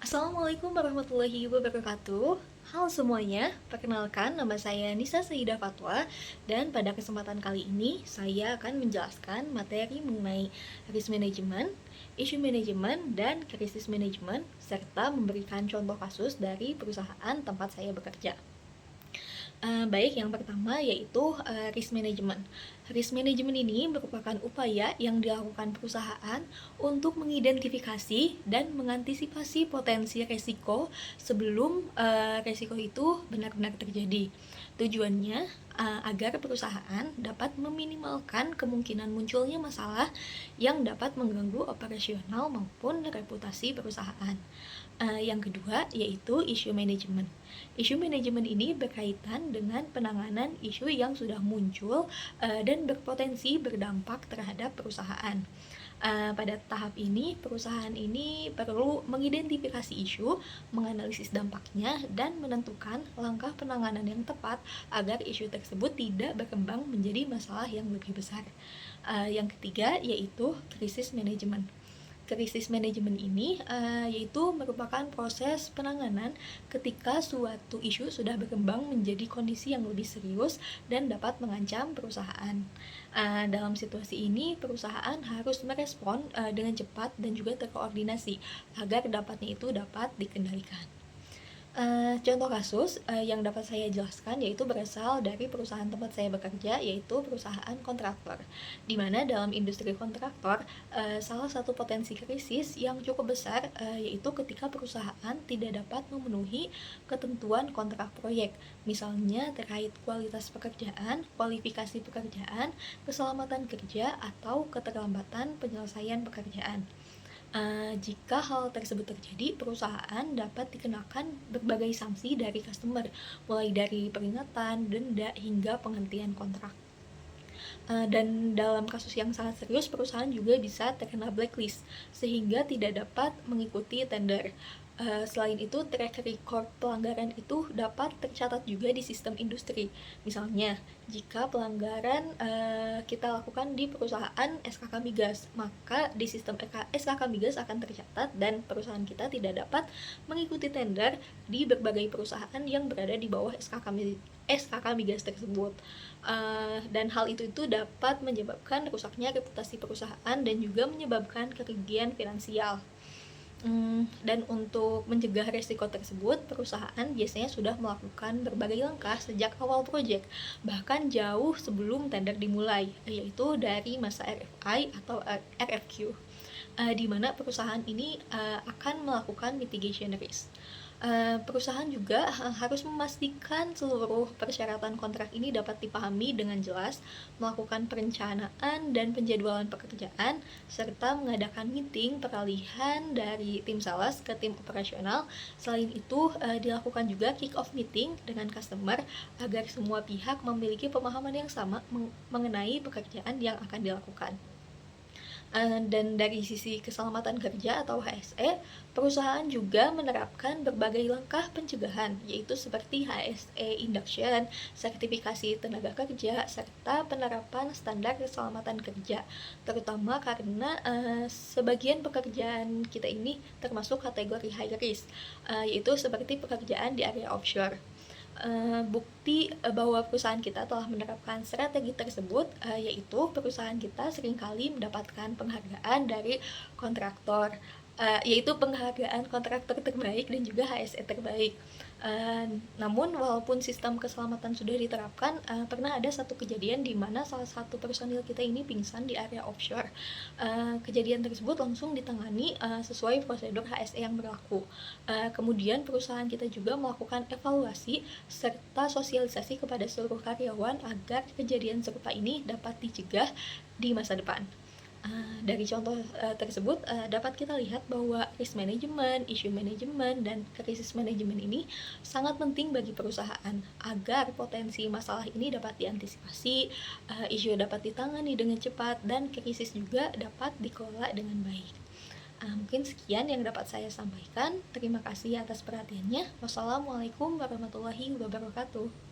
Assalamualaikum warahmatullahi wabarakatuh. Halo semuanya, perkenalkan nama saya Nisa Sahidah Fatwa dan pada kesempatan kali ini saya akan menjelaskan materi mengenai risk management, isu manajemen, dan krisis manajemen serta memberikan contoh kasus dari perusahaan tempat saya bekerja. Baik, yang pertama yaitu risk management. Risk management ini merupakan upaya yang dilakukan perusahaan untuk mengidentifikasi dan mengantisipasi potensi resiko sebelum resiko itu benar-benar terjadi. Tujuannya agar perusahaan dapat meminimalkan kemungkinan munculnya masalah yang dapat mengganggu operasional maupun reputasi perusahaan. Yang kedua yaitu isu manajemen. Isu manajemen ini berkaitan dengan penanganan isu yang sudah muncul dan berpotensi berdampak terhadap perusahaan. Pada tahap ini, perusahaan ini perlu mengidentifikasi isu, menganalisis dampaknya, dan menentukan langkah penanganan yang tepat agar isu tersebut tidak berkembang menjadi masalah yang lebih besar. Yang ketiga yaitu krisis manajemen. Krisis manajemen ini yaitu merupakan proses penanganan ketika suatu isu sudah berkembang menjadi kondisi yang lebih serius dan dapat mengancam perusahaan. Dalam situasi ini, perusahaan harus merespon dengan cepat dan juga terkoordinasi agar dampaknya itu dapat dikendalikan. Contoh kasus yang dapat saya jelaskan yaitu berasal dari perusahaan tempat saya bekerja, yaitu perusahaan kontraktor. Di mana dalam industri kontraktor, salah satu potensi krisis yang cukup besar yaitu ketika perusahaan tidak dapat memenuhi ketentuan kontrak proyek, misalnya terkait kualitas pekerjaan, kualifikasi pekerjaan, keselamatan kerja, atau keterlambatan penyelesaian pekerjaan. Jika hal tersebut terjadi, perusahaan dapat dikenakan berbagai sanksi dari customer, mulai dari peringatan, denda, hingga penghentian kontrak. Dan dalam kasus yang sangat serius, perusahaan juga bisa terkena blacklist, sehingga tidak dapat mengikuti tender. Selain itu, track record pelanggaran itu dapat tercatat juga di sistem industri. Misalnya, jika pelanggaran kita lakukan di perusahaan SKK Migas, maka di sistem SKK Migas akan tercatat dan perusahaan kita tidak dapat mengikuti tender di berbagai perusahaan yang berada di bawah SKK Migas tersebut. Dan hal itu dapat menyebabkan rusaknya reputasi perusahaan dan juga menyebabkan kerugian finansial. Dan untuk mencegah resiko tersebut, perusahaan biasanya sudah melakukan berbagai langkah sejak awal proyek, bahkan jauh sebelum tender dimulai, yaitu dari masa RFI atau RFQ, di mana perusahaan ini akan melakukan mitigation risk. Perusahaan juga harus memastikan seluruh persyaratan kontrak ini dapat dipahami dengan jelas, melakukan perencanaan dan penjadwalan pekerjaan, serta mengadakan meeting peralihan dari tim sales ke tim operasional. Selain itu, dilakukan juga kick-off meeting dengan customer agar semua pihak memiliki pemahaman yang sama mengenai pekerjaan yang akan dilakukan. Dan dari sisi keselamatan kerja atau HSE, perusahaan juga menerapkan berbagai langkah pencegahan, yaitu seperti HSE induction, sertifikasi tenaga kerja, serta penerapan standar keselamatan kerja, terutama karena sebagian pekerjaan kita ini termasuk kategori high risk, yaitu seperti pekerjaan di area offshore. Bukti bahwa perusahaan kita telah menerapkan strategi tersebut yaitu perusahaan kita seringkali mendapatkan penghargaan dari kontraktor, yaitu penghargaan kontraktor terbaik dan juga HSE terbaik. Namun walaupun sistem keselamatan sudah diterapkan, pernah ada satu kejadian di mana salah satu personil kita ini pingsan di area offshore. Kejadian tersebut langsung ditangani sesuai prosedur HSE yang berlaku. Kemudian perusahaan kita juga melakukan evaluasi serta sosialisasi kepada seluruh karyawan agar kejadian serupa ini dapat dicegah di masa depan. Dari contoh tersebut dapat kita lihat bahwa risk management, issue management, dan krisis manajemen ini sangat penting bagi perusahaan agar potensi masalah ini dapat diantisipasi, isu dapat ditangani dengan cepat, dan krisis juga dapat dikelola dengan baik. Mungkin sekian yang dapat saya sampaikan. Terima kasih atas perhatiannya. Wassalamualaikum warahmatullahi wabarakatuh.